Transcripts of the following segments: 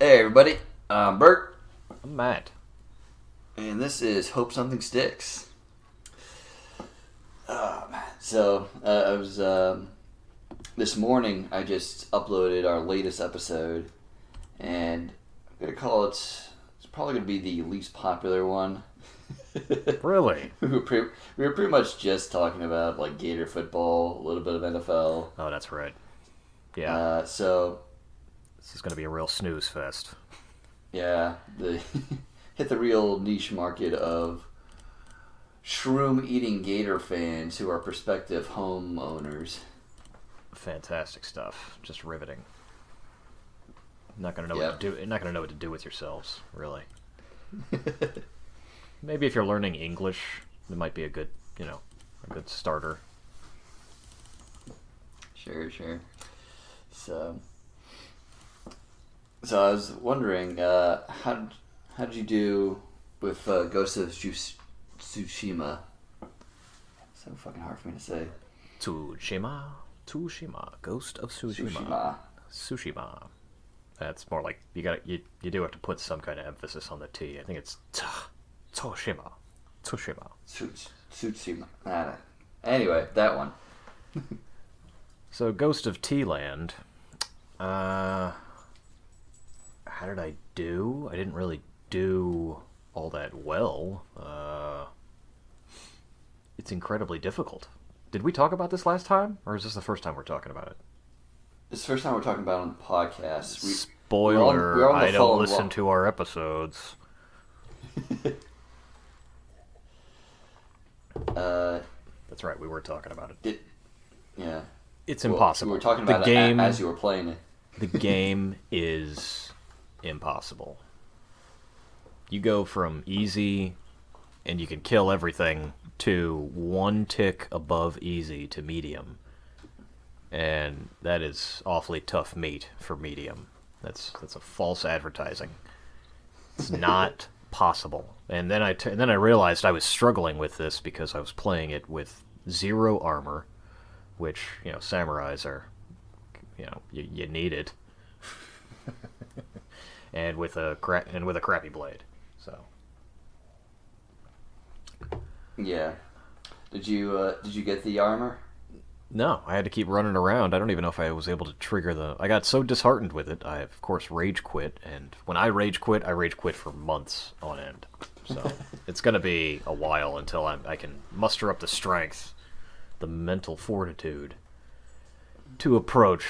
Hey everybody, I'm Burt, I'm Matt. and this is Hope Something Sticks. So I was this morning. I just uploaded our latest episode, and I'm gonna call it. It's probably gonna be the least popular one. Really? We were pretty much just talking about like Gator football, a little bit of NFL. Oh, that's right. Yeah. So This is going to be a real snooze fest. yeah, the hit the real niche market of shroom eating gator fans who are prospective homeowners. Fantastic stuff. Just riveting. Not going to know Yep. what to do. Not going to know what to do with yourselves, really. Maybe if you're learning English, it might be a good starter. Sure. So I was wondering, how did you do with Ghost of Tsushima? So fucking hard for me to say. Tsushima, Ghost of Tsushima. That's more like you do have to put some kind of emphasis on the T. I think it's Tsushima. Tsushima. Anyway, that one. So, Ghost of T-Land. How did I do? I didn't really do all that well. It's incredibly difficult. Did we talk about this last time, or is this the first time we're talking about it? It's the first time we're talking about it on the podcast. Spoiler, we're on the I don't phone listen to our episodes. That's right, we were talking about it. Yeah. It's impossible. We were talking about it as you were playing it. The game is impossible. You go from easy, and you can kill everything, to one tick above easy to medium. And that is awfully tough meat for medium. That's a false advertising. It's not possible. And then I realized I was struggling with this because I was playing it with 0 armor, which, samurais are, you need it. and with a crappy blade. So yeah, did you get the armor? no, I had to keep running around. I don't even know if I was able to trigger the. I got so disheartened with it. I of course rage quit, and when I rage quit for months on end. So it's gonna be a while until I can muster up the strength, the mental fortitude, to approach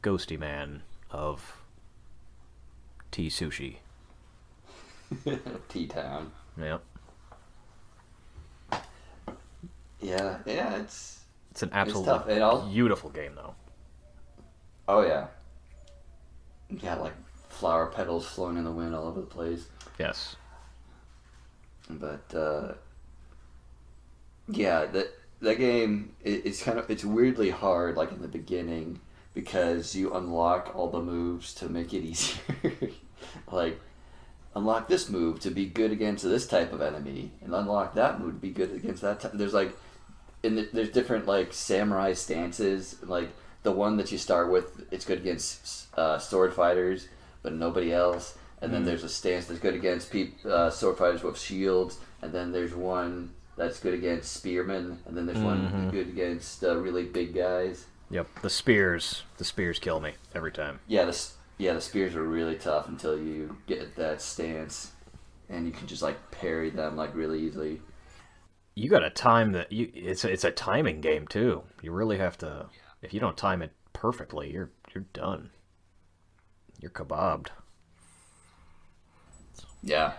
Ghosty Man of T-Sushi. T-Town. Yep. Yeah, it's an tough. absolutely beautiful game, though. Oh yeah. You got like flower petals flowing in the wind all over the place. Yes. But yeah, that game it's weirdly hard like in the beginning because you unlock all the moves to make it easier. Like unlock this move to be good against this type of enemy, and unlock that move to be good against that type. There's like there's different like samurai stances. Like the one that you start with, it's good against sword fighters, but nobody else. And then there's a stance that's good against sword fighters with shields. And then there's one that's good against spearmen. And then there's one good against really big guys. Yep, the spears kill me every time. Yeah, the spears are really tough until you get that stance, and you can just like parry them like really easily. You got to time that. It's a timing game too. You really have to. If you don't time it perfectly, you're done. You're kebabbed. Yeah.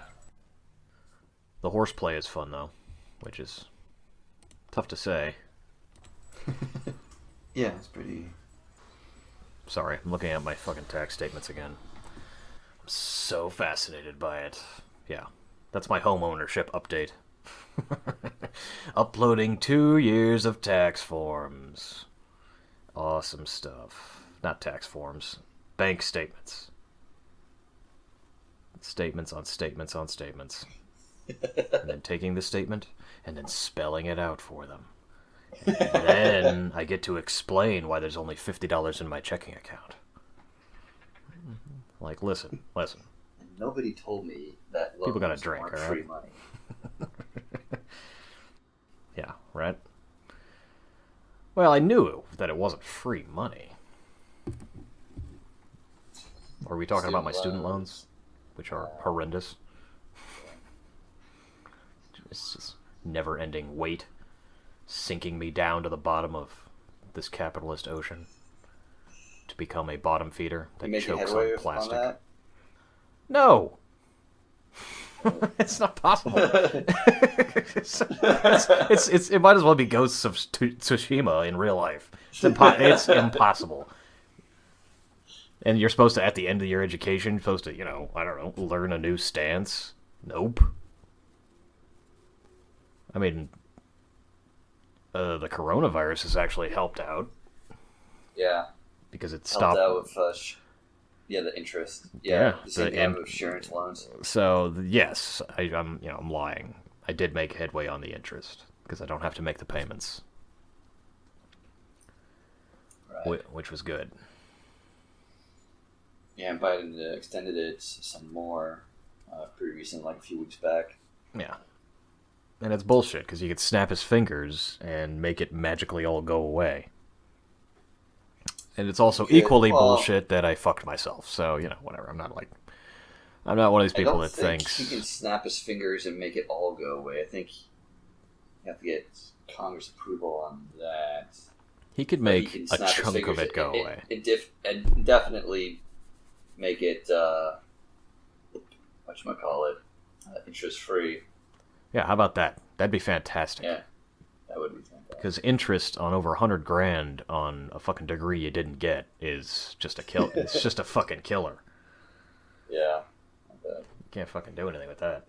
The horseplay is fun though, which is tough to say. Yeah, it's pretty. Sorry, I'm looking at my fucking tax statements again. I'm so fascinated by it. Yeah, that's my home ownership update. Uploading 2 years of tax forms. Awesome stuff. Not tax forms. Bank statements. Statements on statements on statements. And then taking the statement and then spelling it out for them. And then I get to explain why there's only $50 in my checking account. Like, listen. And nobody told me that People gotta loans drink, weren't alright? free money. Yeah, right? Well, I knew that it wasn't free money. Are we talking about my student loans? Which are horrendous. It's just never-ending weight sinking me down to the bottom of this capitalist ocean to become a bottom feeder You that making chokes headway on on plastic. that? No! It's not possible. It might as well be Ghosts of Tsushima in real life. It's impossible. And you're supposed to, at the end of your education, supposed to, I don't know, learn a new stance. Nope. I mean, the coronavirus has actually helped out. Yeah. Because it Helped stopped. out with, the interest. Yeah, the same thing with insurance loans. So yes, I'm lying. I did make headway on the interest because I don't have to make the payments, Right. which was good. Yeah, and Biden extended it some more pretty recent, like a few weeks back. Yeah, and it's bullshit because you could snap his fingers and make it magically all go away. And it's also equally bullshit that I fucked myself. So whatever. I'm not one of these people that thinks he can snap his fingers and make it all go away. I think you have to get Congress approval on that. He could make a chunk of it go away. And definitely make it interest free. Yeah, how about that? That'd be fantastic. Yeah, that would be fantastic. Because interest on over $100,000 on a fucking degree you didn't get is just a kill. It's just a fucking killer. Yeah, you can't fucking do anything with that.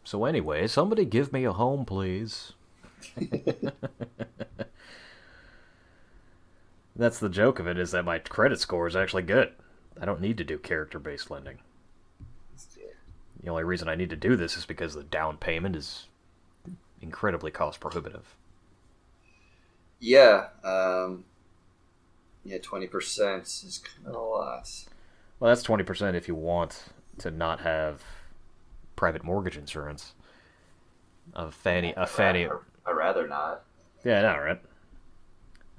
So anyway, somebody give me a home, please. That's the joke of it, is that my credit score is actually good. I don't need to do character-based lending. The only reason I need to do this is because the down payment is incredibly cost prohibitive. Yeah, 20% is kind of a lot. Well, that's 20% if you want to not have private mortgage insurance. I'd rather not. Yeah, no, right?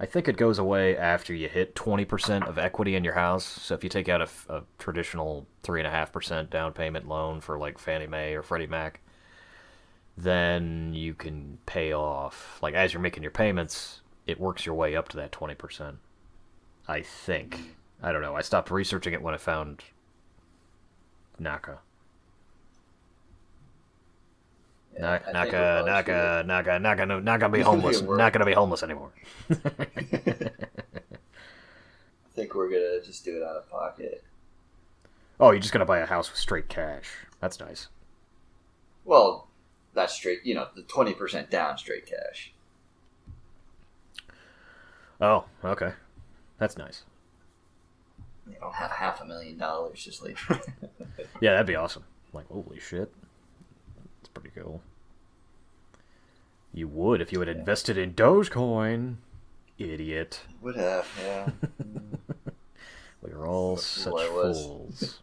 I think it goes away after you hit 20% of equity in your house. So if you take out a traditional 3.5% down payment loan for like Fannie Mae or Freddie Mac, then you can pay off, like as you're making your payments, it works your way up to that 20%. I think. I don't know. I stopped researching it when I found Naka. Not gonna be homeless. Not gonna be homeless anymore. I think we're gonna just do it out of pocket. Oh, you're just gonna buy a house with straight cash. That's nice. Well, that's straight. The 20% down, straight cash. Oh, okay, that's nice. You don't have $500,000 just like. Yeah, that'd be awesome. Like, holy shit. Pretty cool. You would if you had invested in Dogecoin, idiot. Would have, yeah. We are all such fools.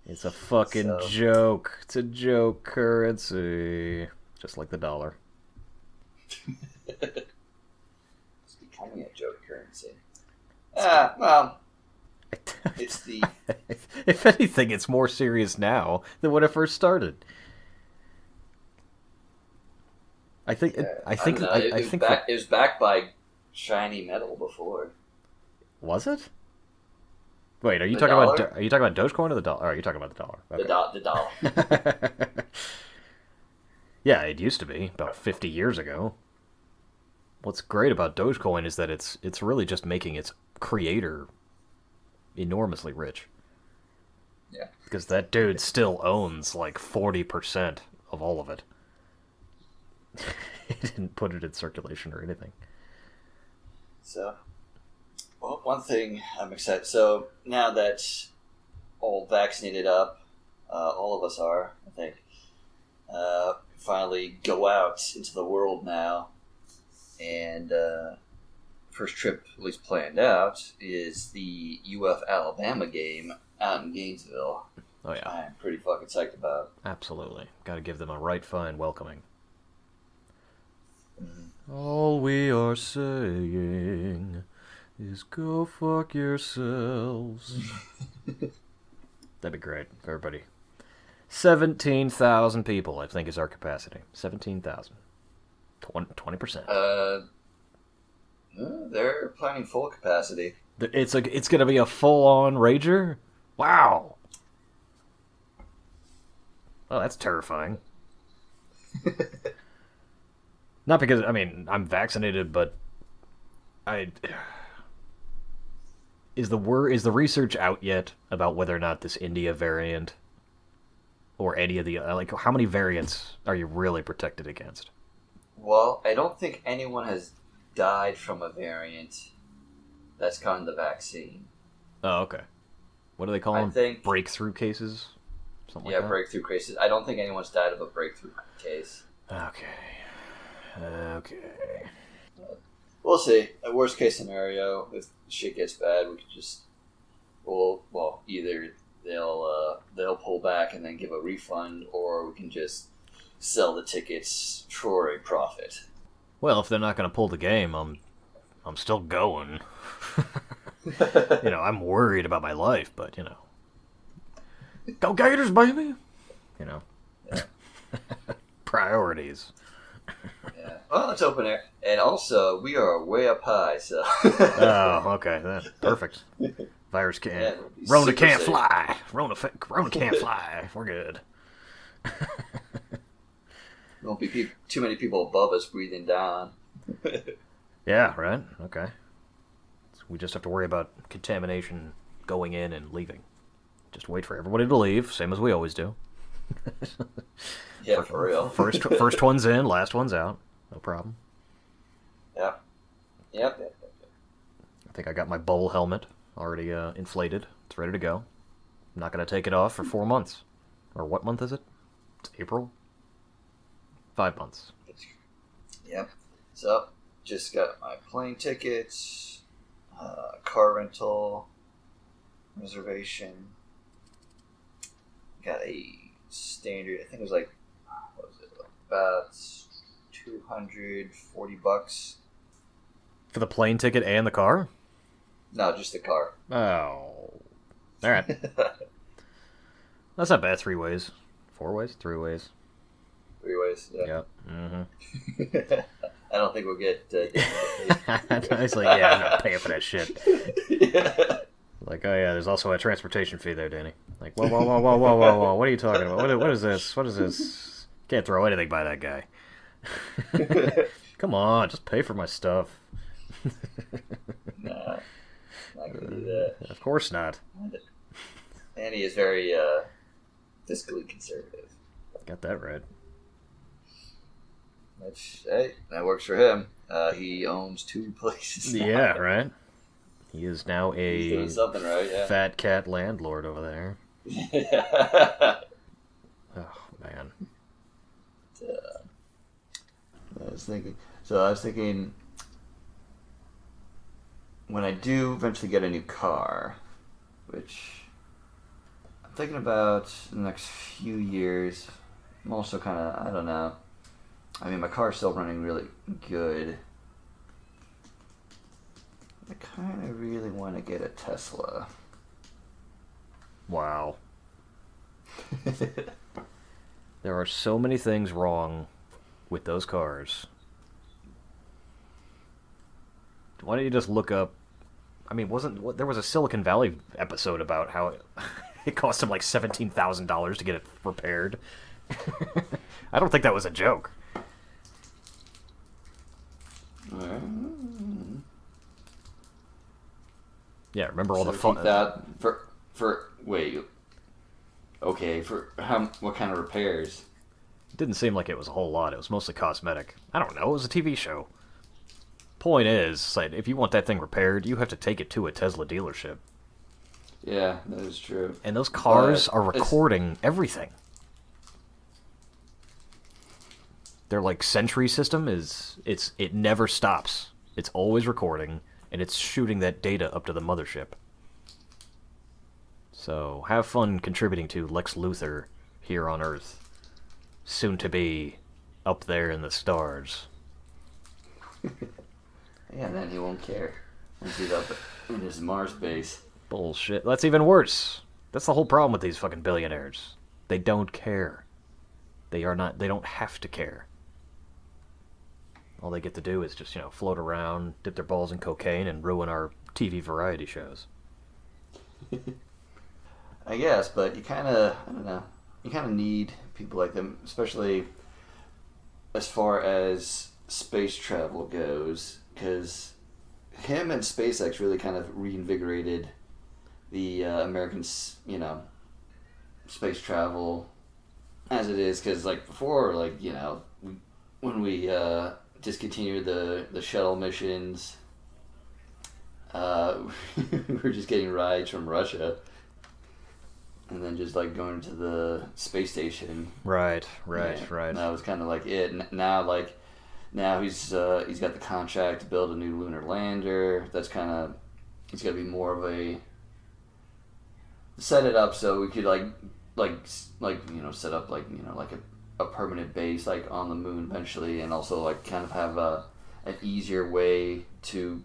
It's a fucking joke. It's a joke currency, just like the dollar. It's becoming a joke currency. Well, it's the. If anything, it's more serious now than when it first started. I think it was backed by shiny metal before. Was it? Wait, are you talking about Dogecoin or the dollar? Or are you talking about the dollar? Okay. The dollar. Yeah, it used to be about 50 years ago. What's great about Dogecoin is that it's really just making its creator enormously rich. Yeah. Because that dude still owns like 40% of all of it. He didn't put it in circulation or anything. So, well, one thing I'm excited. So now that all vaccinated up, all of us are, I think, finally go out into the world now and first trip, at least planned out, is the UF Alabama game out in Gainesville. Oh yeah, I'm pretty fucking psyched about. absolutely. Got to give them a right fine welcoming. Mm-hmm. All we are saying is go fuck yourselves. That'd be great for everybody. 17,000 people, I think, is our capacity. 17,000. 20%. They're planning full capacity. It's going to be a full-on rager? Wow. Oh, that's terrifying. Not because, I mean, I'm vaccinated, but is the research out yet about whether or not this India variant or any of the, like, how many variants are you really protected against? Well, I don't think anyone has died from a variant that's gotten the vaccine. Oh, okay. What do they call them? Breakthrough cases? Something like that? Yeah, breakthrough cases. I don't think anyone's died of a breakthrough case. Okay. We'll see. A worst case scenario, if shit gets bad, we could just, either they'll pull back and then give a refund, or we can just sell the tickets for a profit. Well, if they're not going to pull the game, I'm still going. I'm worried about my life, but go Gators, baby. Yeah. Priorities. Yeah. Well, it's open air, and also we are way up high, so. Oh, okay, perfect. Virus can't. Rona can't fly. Rona can't fly. We're good. Won't be too many people above us breathing down. Yeah, right. Okay. So we just have to worry about contamination going in and leaving. Just wait for everybody to leave, same as we always do. Yeah, for real. First one's in, last one's out. No problem. Yeah. Yep. I think I got my bowl helmet already inflated. It's ready to go. I'm not going to take it off for 4 months. Or what month is it? It's April? 5 months. Yep. So, just got my plane tickets, car rental, reservation. Got a standard, I think it was like, what was it, about $240. For the plane ticket and the car? No, just the car. Oh. Alright. That's not bad. 3 ways. 4 ways? 3 ways. 3 ways, yeah. Yep. Mm-hmm. I don't think we'll get It's like, yeah, I'm not paying for that shit. Yeah. Like, oh yeah, there's also a transportation fee there, Danny. Like, whoa, what are you talking about? What is this? What is this? Can't throw anything by that guy. Come on, just pay for my stuff. Nah, not gonna do that. Of course not. Annie is very fiscally conservative. Got that right. Which, hey, that works for him. He owns 2 places now. Yeah, right. He is now He's doing something right, yeah. fat cat landlord over there. Yeah. Oh, man. I was thinking, when I do eventually get a new car, which I'm thinking about in the next few years, I'm also kind of, I don't know. I mean, my car's still running really good. I kind of really want to get a Tesla. Wow. There are so many things wrong with those cars. Why don't you just look up? I mean, there was a Silicon Valley episode about how it cost him like $17,000 to get it repaired. I don't think that was a joke. Yeah, remember all the fun that for wait. Okay, for what kind of repairs? It didn't seem like it was a whole lot. It was mostly cosmetic. I don't know. It was a TV show. Point is, like, if you want that thing repaired, you have to take it to a Tesla dealership. Yeah, that is true. And those cars are recording everything. Their like Sentry system it never stops. It's always recording, and it's shooting that data up to the mothership. So have fun contributing to Lex Luthor here on Earth, soon to be up there in the stars. Yeah, then he won't care once he's up in his Mars base. Bullshit. That's even worse. That's the whole problem with these fucking billionaires. They don't care. They don't have to care. All they get to do is just, float around, dip their balls in cocaine, and ruin our TV variety shows. I guess, but I don't know, you kind of need people like them, especially as far as space travel goes, because him and SpaceX really kind of reinvigorated the American, space travel as it is, because before, when we discontinued the shuttle missions, we were just getting rides from Russia, and then just going to the space station. Right. And that was kind of it. Now he's got the contract to build a new lunar lander. That's kind of, it's got to be more of a, set it up so we could set up a permanent base on the moon eventually, and also kind of have an easier way to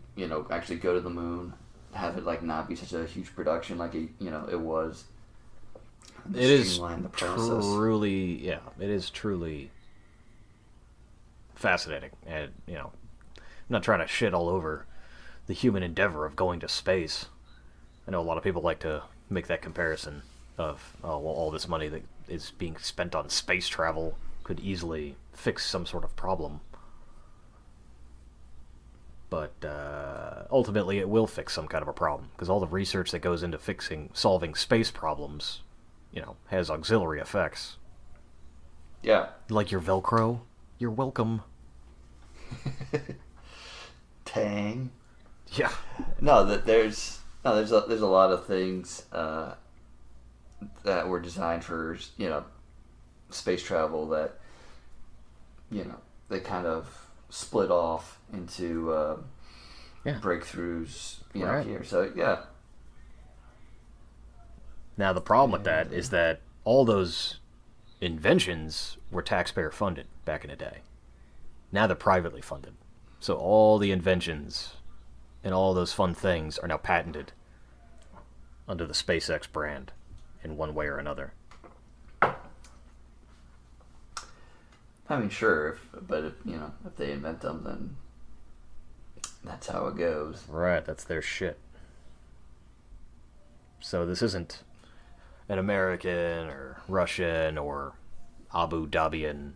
actually go to the moon, have it not be such a huge production it was. It is truly, it is truly fascinating, and I'm not trying to shit all over the human endeavor of going to space. I know a lot of people like to make that comparison of, all this money that is being spent on space travel could easily fix some sort of problem. But ultimately it will fix some kind of a problem, because all the research that goes into solving space problems, has auxiliary effects. Yeah. Like your Velcro? You're welcome. Tang. Yeah. No, there's a lot of things that were designed for space travel that they kind of split off into breakthroughs Right. here. So yeah. Now the problem with that is that all those inventions were taxpayer funded back in the day. Now they're privately funded. So all the inventions and all those fun things are now patented under the SpaceX brand in one way or another. I mean, sure, but if they invent them, then that's how it goes. Right, that's their shit. So this isn't an American or Russian or Abu Dhabian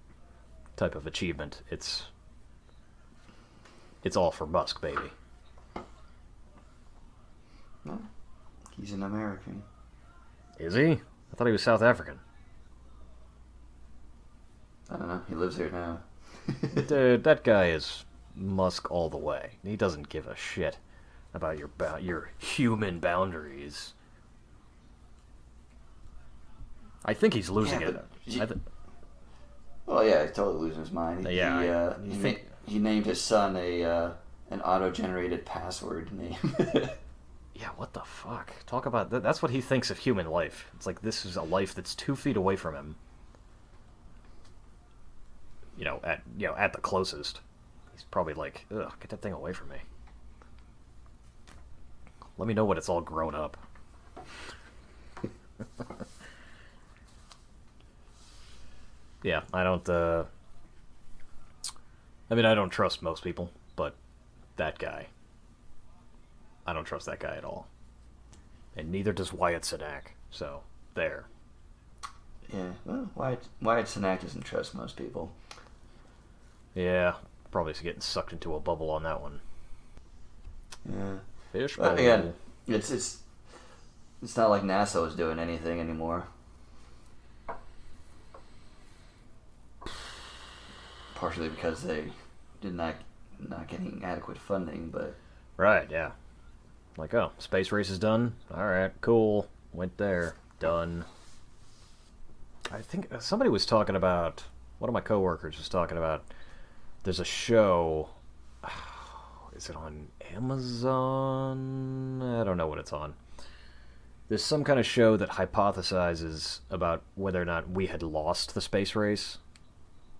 type of achievement. It's all for Musk, baby. Well, he's an American. Is he? I thought he was South African. I don't know. He lives here now. Dude, that guy is Musk all the way. He doesn't give a shit about your human boundaries. I think he's losing it. Well, yeah, he's totally losing his mind. He named his son an auto-generated password name. Yeah, what the fuck? Talk about that. That's what he thinks of human life. It's like this is a life that's 2 feet away from him. At the closest. He's probably like, ugh, get that thing away from me. Let me know when it's all grown up. Yeah, I don't trust most people, but that guy, I don't trust that guy at all. And neither does Wyatt Cenac, so there. Yeah, well, Wyatt Cenac doesn't trust most people. Yeah, probably getting sucked into a bubble on that one. Yeah. Fishbowl. But again, it's not like NASA is doing anything anymore. Partially because they did not getting adequate funding, but Right, yeah. Like, oh, space race is done? Alright, cool. Went there. Done. I think somebody was talking about, one of my coworkers was talking about, there's a show, is it on Amazon? I don't know what it's on. There's some kind of show that hypothesizes about whether or not we had lost the space race,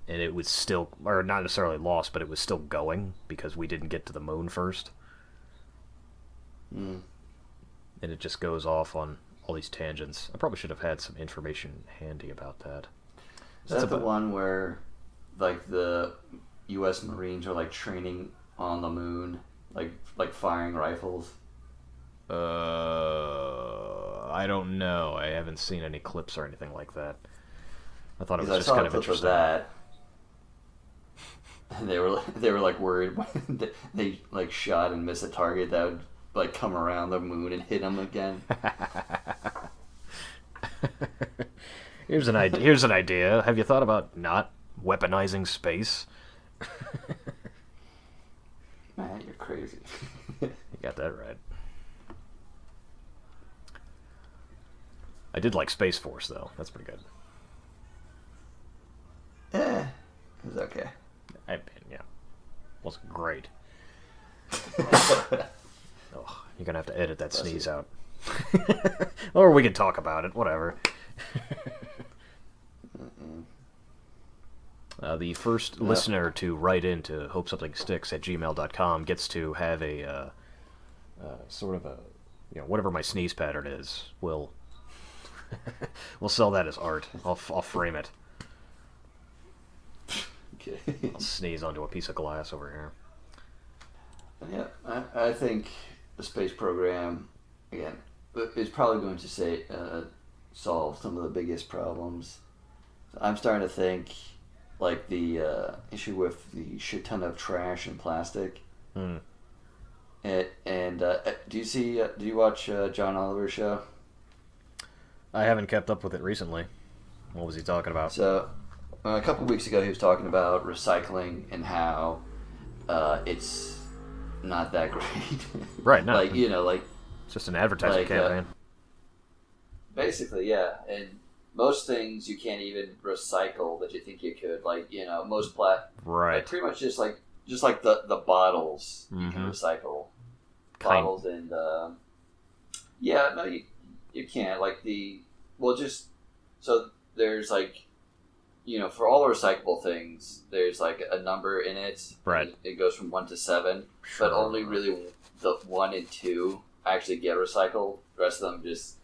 and it was still, or not necessarily lost, but it was still going because we didn't get to the moon first. Mm. And it just goes off on all these tangents. I probably should have had some information handy about that. Is that the one where, like, the U.S. Marines are, like, training on the moon, like firing rifles? I don't know. I haven't seen any clips or anything like that. I thought it was just I saw kind a of clip interesting. of that, and they were like worried when they like shot and missed a target that would like come around the moon and hit them again. Here's an idea. Here's an idea. Have you thought about not weaponizing space? Man, you're crazy. You got that right. I did like Space Force though. That's pretty good. It was okay. Yeah, wasn't great. Oh, you're gonna have to edit that sneeze out, or we can talk about it. Whatever. The first listener to write in to hopesomething.sticks@gmail.com gets to have a sort of a, whatever my sneeze pattern is. We'll sell that as art. I'll frame it. Okay. I'll sneeze onto a piece of glass over here. Yeah, I think the space program, again, is probably going to solve some of the biggest problems. I'm starting to think, like, the issue with the shit ton of trash and plastic. Hmm. And do you watch John Oliver's show? I haven't kept up with it recently. What was he talking about? So, a couple of weeks ago, he was talking about recycling and how it's not that great. Right, no. Like, like... It's just an advertising campaign. Basically, yeah. And most things you can't even recycle that you think you could. Like, most Right. Like, pretty much just like the bottles you can recycle. Bottles and... yeah, no, you can't. Like, so there's, like... for all the recyclable things, there's like a number in it. Right. It goes from 1 to 7, Sure. but only really the 1 and 2 actually get recycled. The rest of them just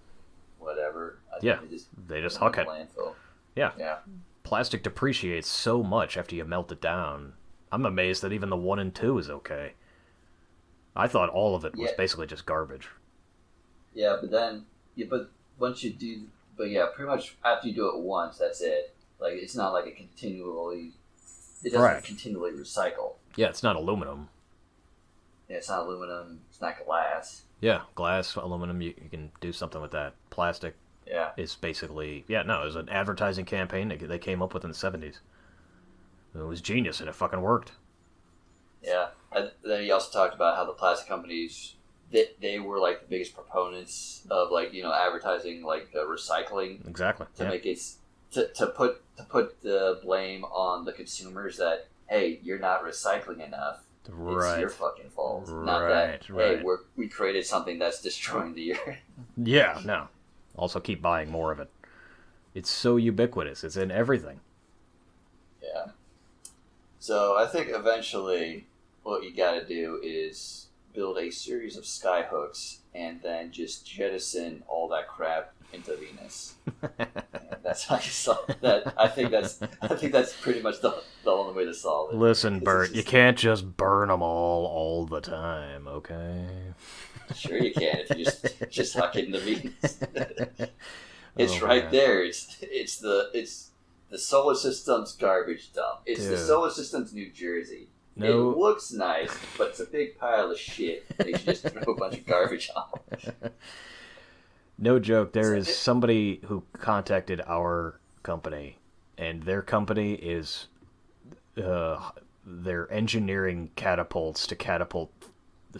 whatever. They just huck it. Landfill. Yeah. Yeah. Plastic depreciates so much after you melt it down. I'm amazed that even the 1 and 2 is okay. I thought all of it was basically just garbage. Yeah, but once you do, pretty much after you do it once, that's it. Like, it's not like it doesn't continually recycle. Yeah, it's not aluminum. Yeah, it's not aluminum. It's not glass. Yeah, glass, aluminum, you can do something with that. Plastic is basically... Yeah, no, it was an advertising campaign they came up with in the 70s. It was genius, and it fucking worked. Yeah. Then he also talked about how the plastic companies, they were, like, the biggest proponents of, like, advertising, like, recycling. Exactly. To make it... To put the blame on the consumers that, hey, you're not recycling enough. It's your fucking fault. Not that, hey, we created something that's destroying the earth. Yeah, no. Also keep buying more of it. It's so ubiquitous. It's in everything. Yeah. So I think eventually what you gotta do is build a series of skyhooks and then just jettison all that crap into Venus. That's how you solve that. I think that's pretty much the only way to solve it. Listen, Burt, you can't just burn them all the time, okay? Sure you can if you just huck it into Venus. It's right there. It's the solar system's garbage dump. It's the solar system's New Jersey. No. It looks nice, but it's a big pile of shit. They should just throw a bunch of garbage on it. No joke, there is somebody who contacted our company, and their company is they're engineering catapults to catapult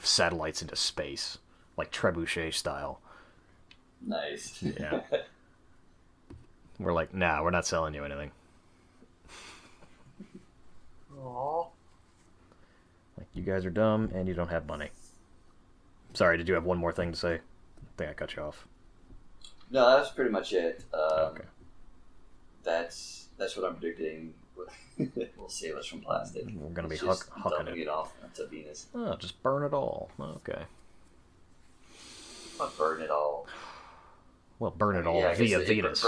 satellites into space, like trebuchet style. Nice. Yeah. We're like, nah, we're not selling you anything. Aww. Like, you guys are dumb and you don't have money. Sorry, did you have one more thing to say? I think I cut you off. No, that's pretty much it. Okay. That's what I'm predicting. Will save us from plastic. We're going to be just hucking dumping it off onto Venus. Oh, just burn it all. Okay. Not burn it all. Well, burn it all via Venus.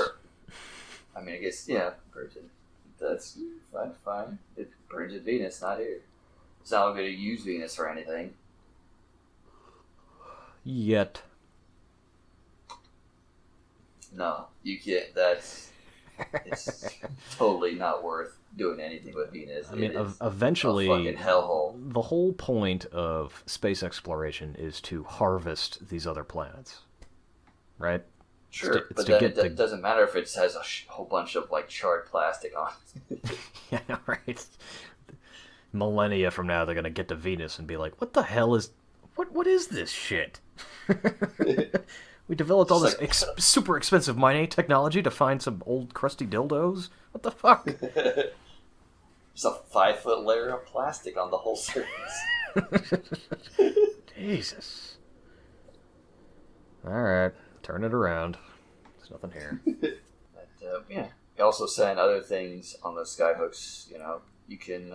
I mean, I guess, yeah, burns it. That's fine. It burns at Venus, not here. It's not going to use Venus for anything. Yet. No, you can't. It's totally not worth doing anything with Venus. I mean, eventually, a fucking hellhole. The whole point of space exploration is to harvest these other planets, right? Sure, but then it doesn't matter if it has a whole bunch of like charred plastic on it. Yeah, right. Millennia from now, they're gonna get to Venus and be like, "What the hell is? What is this shit?" We developed all this super expensive mining technology to find some old crusty dildos. What the fuck? There's a 5-foot layer of plastic on the whole surface. Jesus. All right, turn it around. There's nothing here. But, yeah. You also send other things on the skyhooks. You know, you can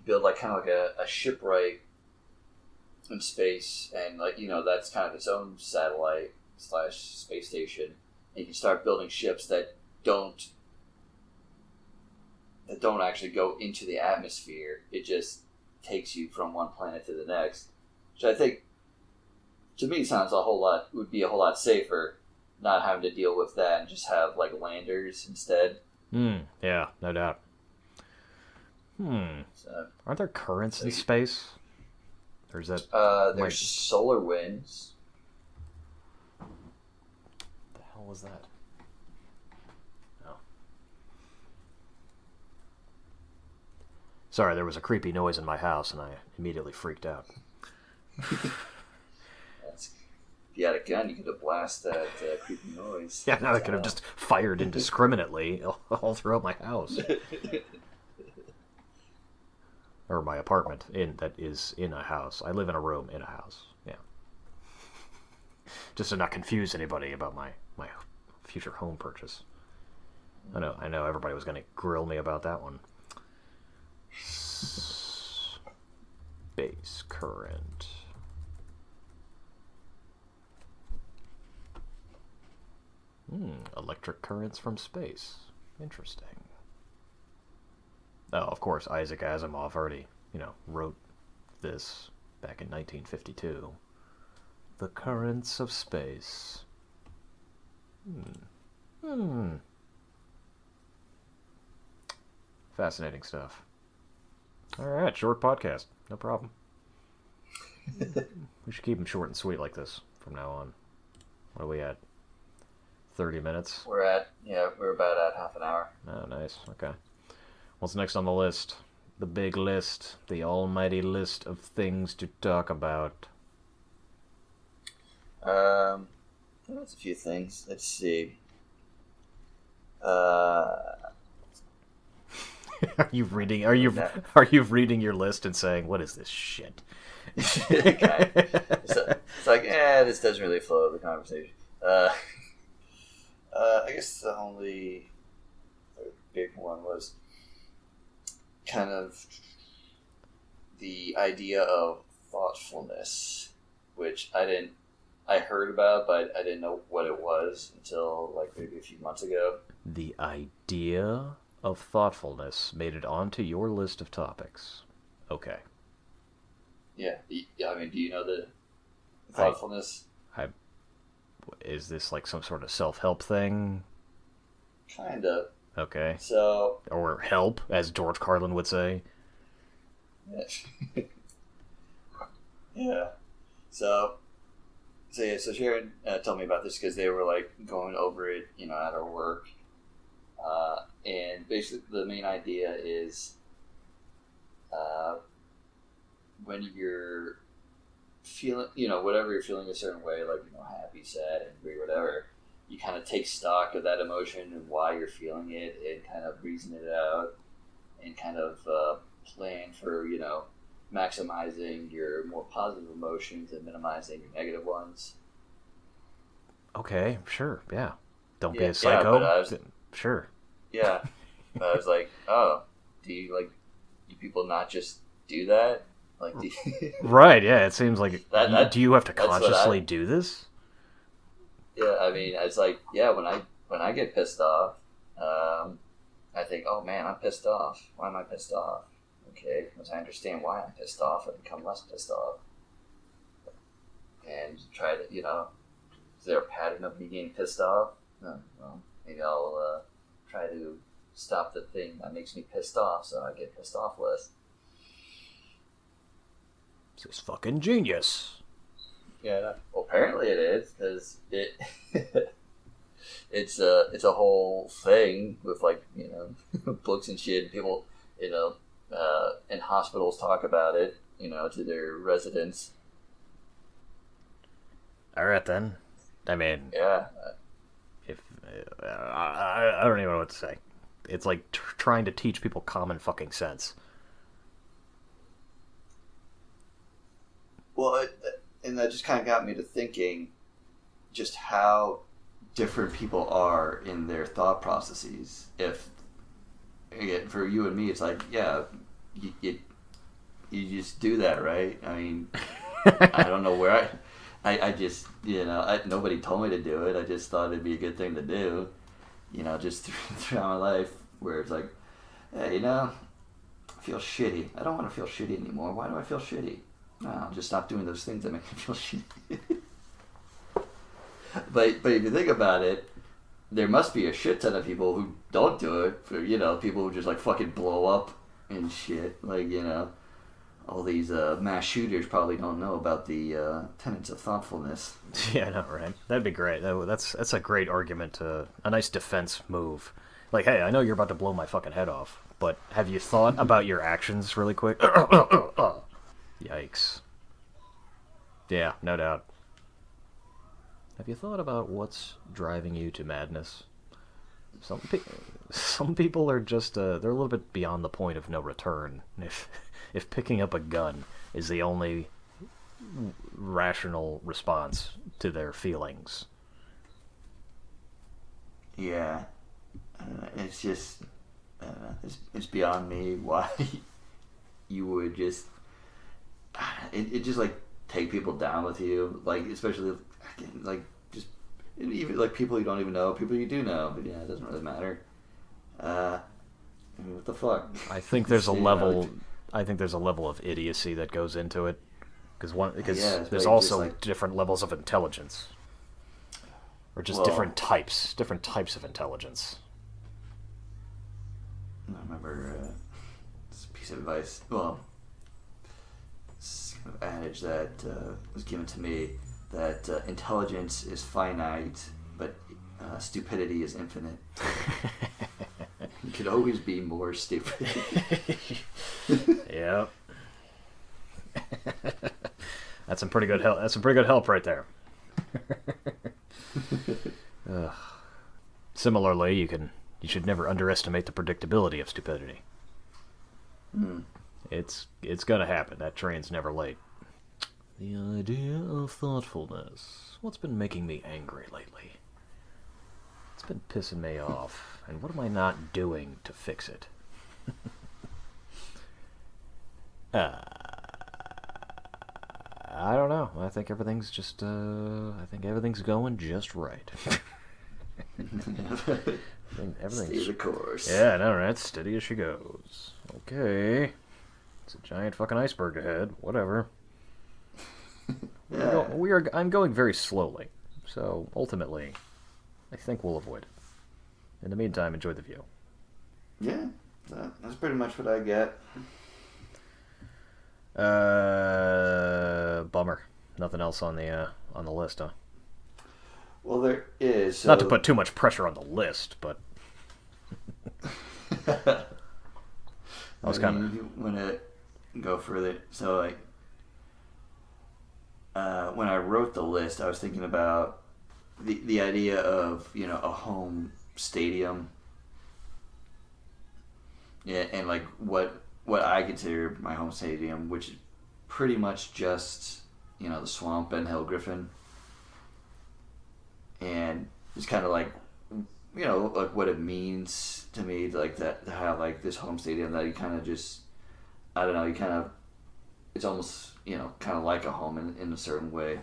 build like kind of like a shipwright in space, and like, you know, that's kind of its own satellite / space station. And you can start building ships that don't actually go into the atmosphere. It just takes you from one planet to the next, which I think, to me, would be a whole lot safer, not having to deal with that and just have like landers instead. Yeah, no doubt. So, aren't there currents in space? Or is that there's solar winds. What the hell was that? Oh. Sorry, there was a creepy noise in my house and I immediately freaked out. If you had a gun, you could have blasted that creepy noise. Yeah, now I could have just fired indiscriminately all throughout my house. Or my apartment that is in a house. I live in a room in a house. Yeah. Just to not confuse anybody about my future home purchase. I know everybody was going to grill me about that one. Space current. Electric currents from space. Interesting. Oh, of course, Isaac Asimov already, wrote this back in 1952. The currents of space. Fascinating stuff. All right, short podcast. No problem. We should keep them short and sweet like this from now on. What are we at? 30 minutes? We're about at half an hour. Oh, nice. Okay. What's next on the list? The big list. The almighty list of things to talk about. There's a few things. Let's see. Are you reading your list and saying, what is this shit? Okay. It's like, this doesn't really flow the conversation. I guess the only big one was kind of the idea of thoughtfulness, which I heard about, but I didn't know what it was until like maybe a few months ago. The idea of thoughtfulness made it onto your list of topics. Okay. Yeah. I mean, do you know the thoughtfulness? Is this like some sort of self-help thing? Kind of. Okay. So. Or help, as George Carlin would say. Yeah. So Sharon told me about this because they were like going over it, at our work, and basically the main idea is, when you're feeling, whatever you're feeling a certain way, like happy, sad, angry, whatever, you kind of take stock of that emotion and why you're feeling it, and kind of reason it out, and kind of plan for, maximizing your more positive emotions and minimizing your negative ones. Okay, sure, yeah. Don't be Yeah, a yeah, but psycho. I was, Sure. yeah, but I was like, oh, do people not just do that? Like, Right, yeah, it seems like... do you have to that's what consciously do this? yeah, I mean, it's like, yeah, when I get pissed off, I think, oh man, I'm pissed off. Why am I pissed off? Okay, because I understand why I'm pissed off, I become less pissed off. And try to, is there a pattern of me getting pissed off? No, well, maybe I'll try to stop the thing that makes me pissed off so I get pissed off less. This is fucking genius. Yeah, well, apparently it is, because it's a whole thing with, like, books and shit. People, in hospitals talk about it, to their residents. All right, then. I mean, Yeah. if I don't even know what to say. It's like trying to teach people common fucking sense. Well, and that just kind of got me to thinking just how different people are in their thought processes. If, again, for you and me, it's like, yeah, you just do that, right? I mean, I don't know where I just, nobody told me to do it. I just thought it'd be a good thing to do, just throughout my life, where it's like, hey, I feel shitty. I don't want to feel shitty anymore. Why do I feel shitty? No, I'll just stop doing those things that make me feel shitty. But if you think about it, there must be a shit ton of people who don't do it. For people who just like fucking blow up and shit. Like all these mass shooters probably don't know about the tenets of thoughtfulness. Yeah, I know, right? That'd be great. That's a great argument. A nice defense move. Like, hey, I know you're about to blow my fucking head off, but have you thought about your actions really quick? Yikes. Yeah, no doubt. Have you thought about what's driving you to madness? Some people are just they're a little bit beyond the point of no return. If picking up a gun is the only rational response to their feelings. Yeah, it's just it's beyond me why you would just it just like take people down with you, like especially like just even like people you don't even know, people you do know, but yeah, it doesn't really matter. I mean, what the fuck? I think there's a level. I think there's a level of idiocy that goes into it, because there's also like different levels of intelligence, or just different types of intelligence. I remember this piece of advice. Well, this kind of adage that was given to me that intelligence is finite, but stupidity is infinite. You could always be more stupid. Yep. That's some pretty good help. That's some pretty good help right there. Similarly, you should never underestimate the predictability of stupidity. It's gonna happen. That train's never late. The idea of thoughtfulness. What's been making me angry lately? It's been pissing me off, and what am I not doing to fix it? I don't know. I think everything's going just right. Everything's Stay the course. Yeah, I know, right? Steady as she goes. Okay. It's a giant fucking iceberg ahead. Whatever. Yeah. I'm going very slowly, so ultimately, I think we'll avoid it. In the meantime, enjoy the view. Yeah, that's pretty much what I get. Bummer. Nothing else on the list, huh? Well, there is. So... Not to put too much pressure on the list, but I was kind of. You want to go further? So, like, when I wrote the list, I was thinking about the idea of a home stadium. Yeah, and like what what I consider my home stadium, which is pretty much just the Swamp and Hill Griffin, and it's kind of like like what it means to me, like that to have like this home stadium that you kind of just I don't know, you kind of it's almost kind of like a home in a certain way,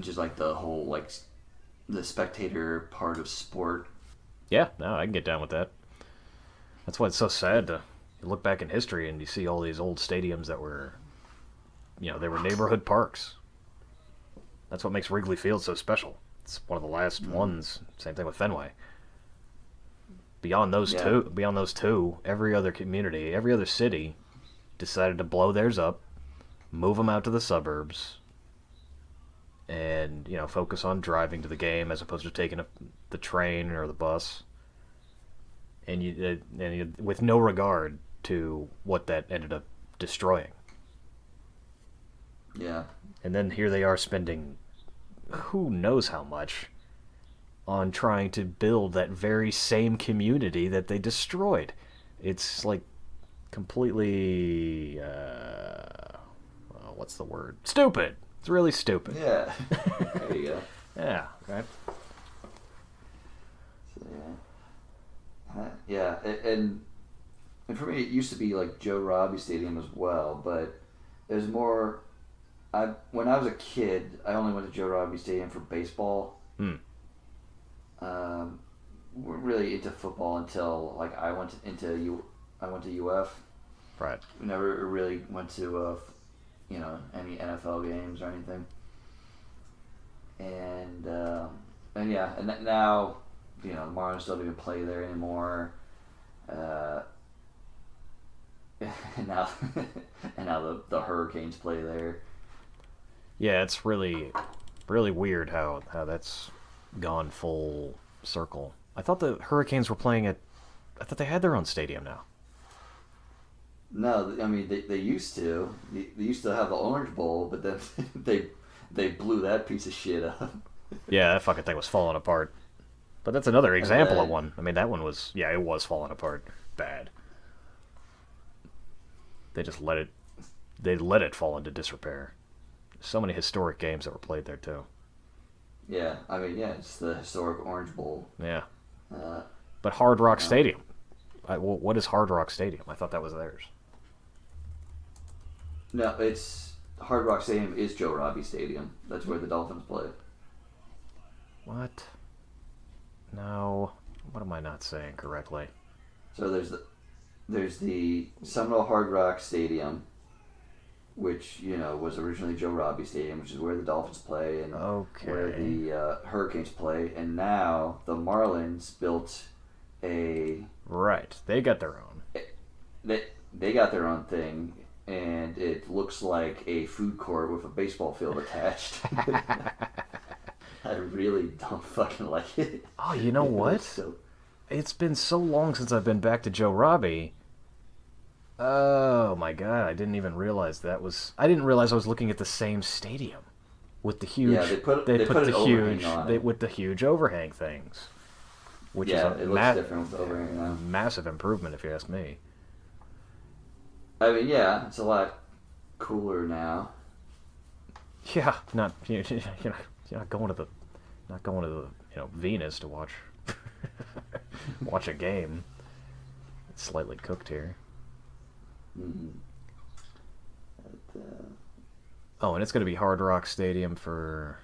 just like the whole like the spectator part of sport. Yeah, no, I can get down with that. That's why it's so sad to you look back in history and you see all these old stadiums that were, they were neighborhood parks. That's what makes Wrigley Field so special. It's one of the last ones. Same thing with Fenway. Beyond those two, every other community, every other city decided to blow theirs up, move them out to the suburbs, and focus on driving to the game as opposed to taking the train or the bus. And you with no regard to what that ended up destroying. Yeah. And then here they are spending who knows how much on trying to build that very same community that they destroyed. It's like completely what's the word? Stupid. It's really stupid. Yeah. There you go. Yeah, right. So, yeah, and for me, it used to be like Joe Robbie Stadium as well, but there's more. When I was a kid, I only went to Joe Robbie Stadium for baseball. We're really into football until like I went to UF. Right. We never really went to any NFL games or anything. And yeah, and now the Marlins don't even play there anymore. And now the Hurricanes play there. Yeah, it's really, really weird how that's gone full circle. I thought the Hurricanes were playing at. I thought they had their own stadium now. No, I mean they used to. They used to have the Orange Bowl, but then they blew that piece of shit up. Yeah, that fucking thing was falling apart. But that's another example of one. I mean, that one was it was falling apart bad. They just let it fall into disrepair. So many historic games that were played there too. Yeah, I mean, it's the historic Orange Bowl. Yeah. But Hard Rock Stadium. What is Hard Rock Stadium? I thought that was theirs. No, it's Hard Rock Stadium is Joe Robbie Stadium. That's where the Dolphins play. What? No. What am I not saying correctly? So there's the Seminole Hard Rock Stadium, which was originally Joe Robbie Stadium, which is where the Dolphins play and where the Hurricanes play, and now the Marlins built a They got their own. They got their own thing, and it looks like a food court with a baseball field attached. I really don't fucking like it. Oh, you know what? It's been so long since I've been back to Joe Robbie. Oh my god, I didn't even realize I didn't realize I was looking at the same stadium with the huge. Yeah, they put the huge on it. With the huge overhang things, which is it looks different with overhang now. Massive improvement, if you ask me. I mean, it's a lot cooler now. Yeah, you're not going to the Venus to watch watch a game. It's slightly cooked here. Mm-hmm. Oh, and it's going to be Hard Rock Stadium for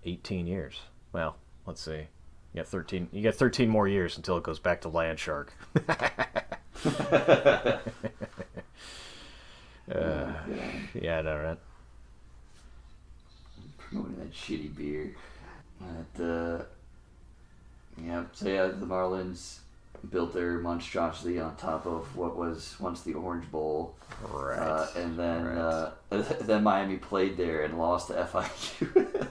18 years. Well, let's see. You got 13 more years until it goes back to Land Shark. Yeah, I know, right? Promoting that shitty beer. So the Marlins built their monstrosity on top of what was once the Orange Bowl. Right. And then Miami played there and lost to FIU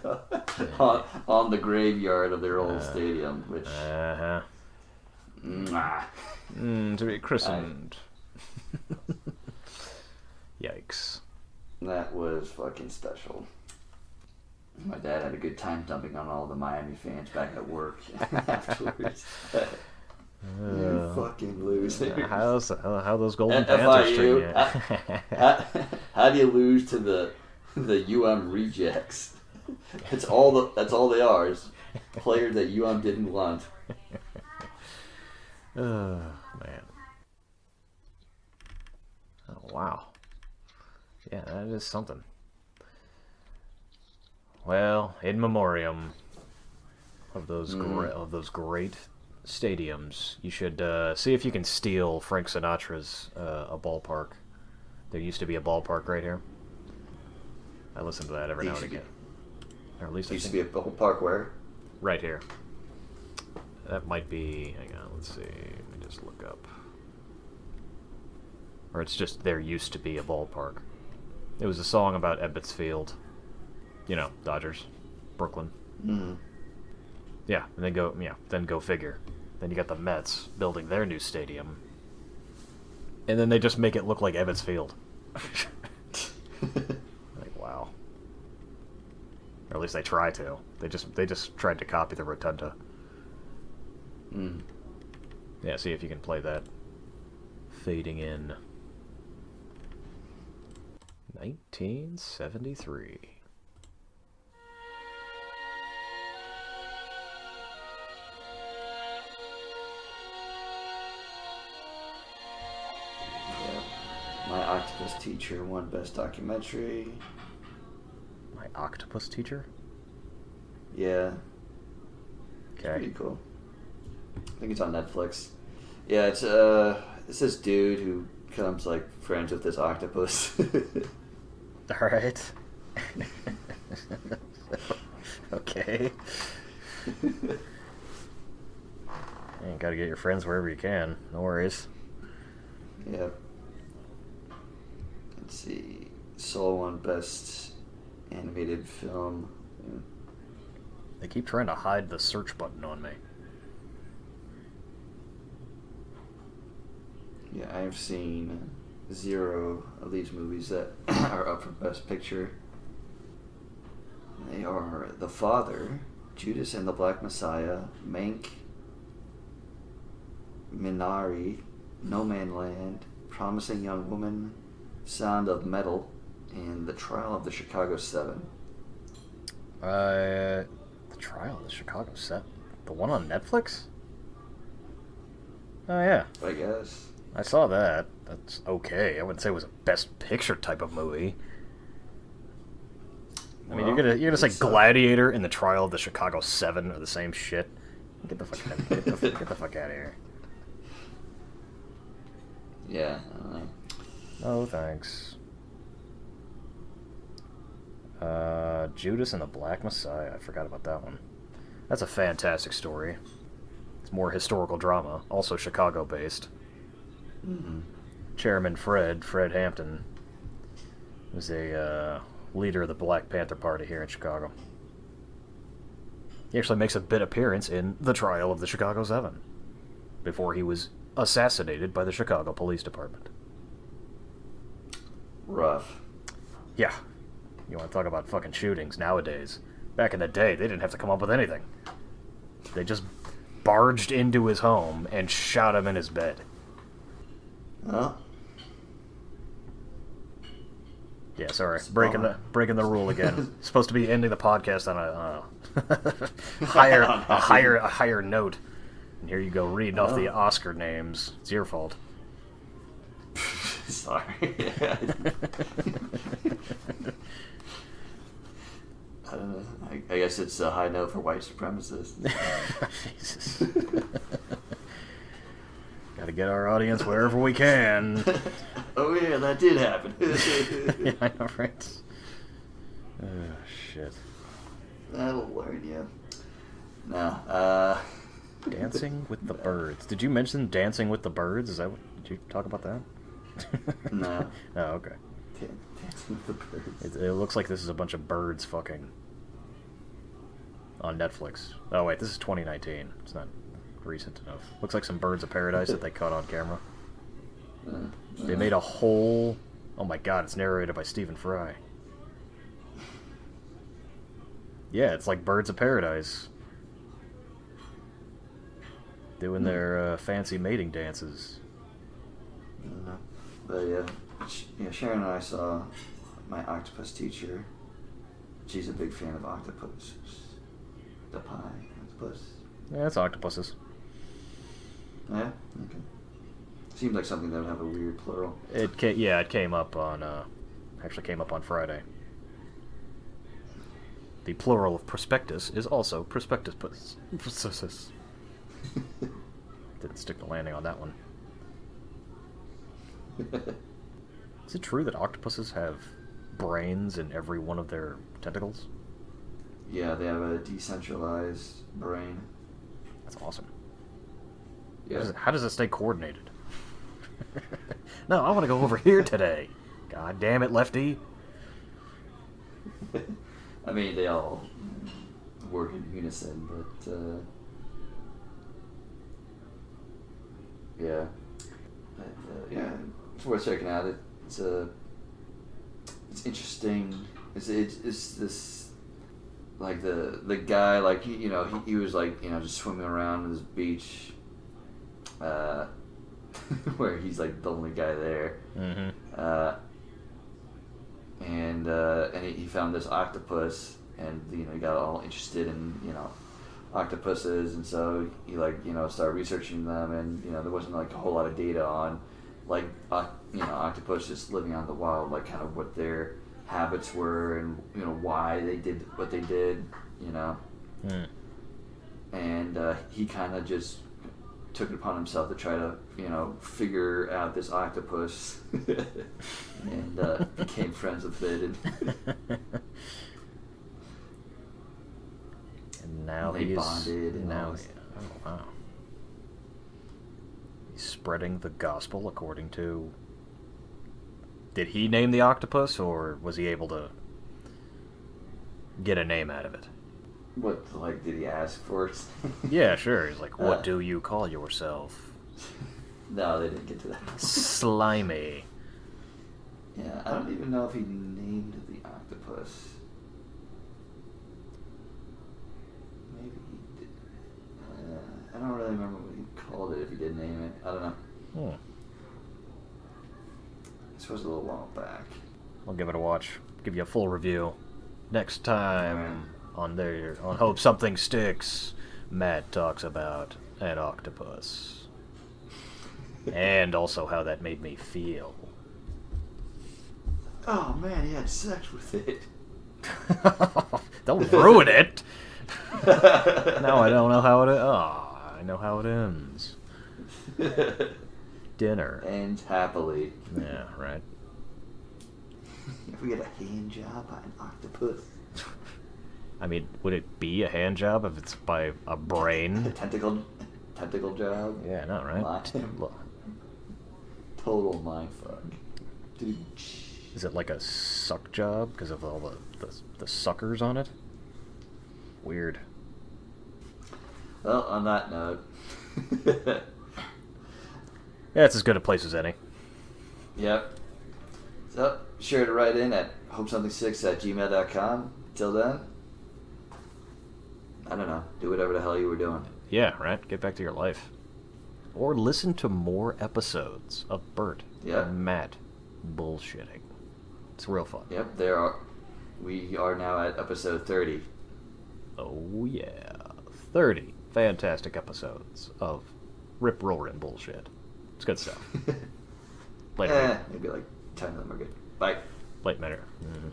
on the graveyard of their old stadium, which... To be christened. Yikes. That was fucking special. My dad had a good time dumping on all the Miami fans back at work afterwards. You fucking loser. How those Golden Panthers treat FIU. you? How do you lose to the rejects? That's all they are. Is players that didn't want. Oh man. Oh wow. Yeah, that is something. Well, in memoriam of those great stadiums, you should see if you can steal Frank Sinatra's a ballpark. There used to be a ballpark right here. I listen to that every now and again. Or at least There used to be a ballpark where? Right here. That might be. Hang on, let's see. Let me just look up. Or it's just there used to be a ballpark. It was a song about Ebbets Field. You know, Dodgers, Brooklyn. Mm-hmm. Yeah, and then go figure. Then you got the Mets building their new stadium, and then they just make it look like Ebbets Field. Like wow. Or at least they try to. They just tried to copy the rotunda. Mm. Yeah, see if you can play that. Fading in. 1973. My Octopus Teacher won Best Documentary. My Octopus Teacher? Yeah. Okay. It's pretty cool. I think it's on Netflix. Yeah, it's this dude who becomes like friends with this octopus. Alright. Okay. You gotta get your friends wherever you can. No worries. Yeah. Let's see. Soul won Best Animated Film. Yeah. They keep trying to hide the search button on me. Yeah, I've seen 0 of these movies that are up for Best Picture. They are The Father, Judas and the Black Messiah, Mank, Minari, No Man Land, Promising Young Woman, Sound of Metal, and The Trial of the Chicago 7. The Trial of the Chicago 7? The one on Netflix? Oh yeah. I guess. I saw that. That's okay. I wouldn't say it was a Best Picture type of movie. I mean, you're gonna say Gladiator and The Trial of the Chicago 7 are the same shit. Get the fuck out! Get the fuck out of here. Yeah. I don't know. Oh, thanks. Judas and the Black Messiah. I forgot about that one. That's a fantastic story. It's more historical drama, also Chicago-based. Mm-hmm. Chairman Fred Hampton, was a leader of the Black Panther Party here in Chicago. He actually makes a bit appearance in The Trial of the Chicago 7, before he was assassinated by the Chicago Police Department. Rough. Yeah. You want to talk about fucking shootings nowadays. Back in the day, they didn't have to come up with anything. They just barged into his home and shot him in his bed. Huh? Yeah, sorry. Breaking the rule again. Supposed to be ending the podcast on a higher note. And here you go reading off the Oscar names. It's your fault. Sorry. I don't know. I guess it's a high note for white supremacists. Jesus. Gotta get our audience wherever we can. Oh yeah, that did happen. Yeah, I know, right? Oh, shit. That'll learn you. No, Dancing with the Birds. Did you mention Dancing with the Birds? Did you talk about that? No. Oh, okay. Dancing with the Birds. It looks like this is a bunch of birds fucking on Netflix. Oh wait, this is 2019. It's not recent enough. Looks like some Birds of Paradise that they caught on camera. They made a whole... Oh my god, it's narrated by Stephen Fry. Yeah, it's like Birds of Paradise. Doing their fancy mating dances. I don't know. But yeah, Sharon and I saw my octopus teacher. She's a big fan of octopus. The pie octopus. Yeah, it's octopuses. Yeah? Okay. Seems like something that would have a weird plural. It came up on actually came up on Friday. The plural of prospectus is also prospectus. Didn't stick the landing on that one. Is it true that octopuses have brains in every one of their tentacles? Yeah, they have a decentralized brain. That's awesome. Yeah. How does it stay coordinated? No, I want to go over here today. God damn it, Lefty. I mean, they all work in unison, but yeah. Yeah, it's worth checking out. It's interesting. It's this, like the guy, like he was like just swimming around this beach, where he's like the only guy there. Mm-hmm. And he found this octopus, and he got all interested in octopuses, and so he started researching them, and there wasn't like a whole lot of data on like octopus just living out in the wild, like kind of what their habits were, and why they did what they did, and he kind of just took it upon himself to try to figure out this octopus and became friends with it, and now they bonded, and now oh wow, he's spreading the gospel according to. Did he name the octopus, or was he able to get a name out of it? What, like, did he ask for it? Yeah, sure. He's like, what do you call yourself? No, they didn't get to that. Slimy. Yeah, I don't even know if he named the octopus. Maybe he did. I don't really remember what he called it, if he did name it. I don't know. This was a little while back. I'll give it a watch. Give you a full review. Next time on Hope Something Sticks, Matt talks about an octopus. And also how that made me feel. Oh man, he had sex with it. Don't ruin it! Now I don't know how it... Oh, I know how it ends. Dinner. Ends happily. Yeah, right. If we get a hand job by an octopus. I mean, would it be a hand job if it's by a brain? A tentacle job? Yeah, not right. Total mindfuck. Is it like a suck job because of all the suckers on it? Weird. Well, on that note. Yeah, it's as good a place as any. Yep. So, sure to write in at hopesomething6@gmail.com. Till then, I don't know. Do whatever the hell you were doing. Yeah, right? Get back to your life. Or listen to more episodes of Burt and Matt bullshitting. It's real fun. Yep, we are now at episode 30. Oh, yeah. 30 fantastic episodes of rip-roaring bullshit. It's good stuff. Later. Maybe like 10 of them are good. Bye. Late matter. Mm-hmm.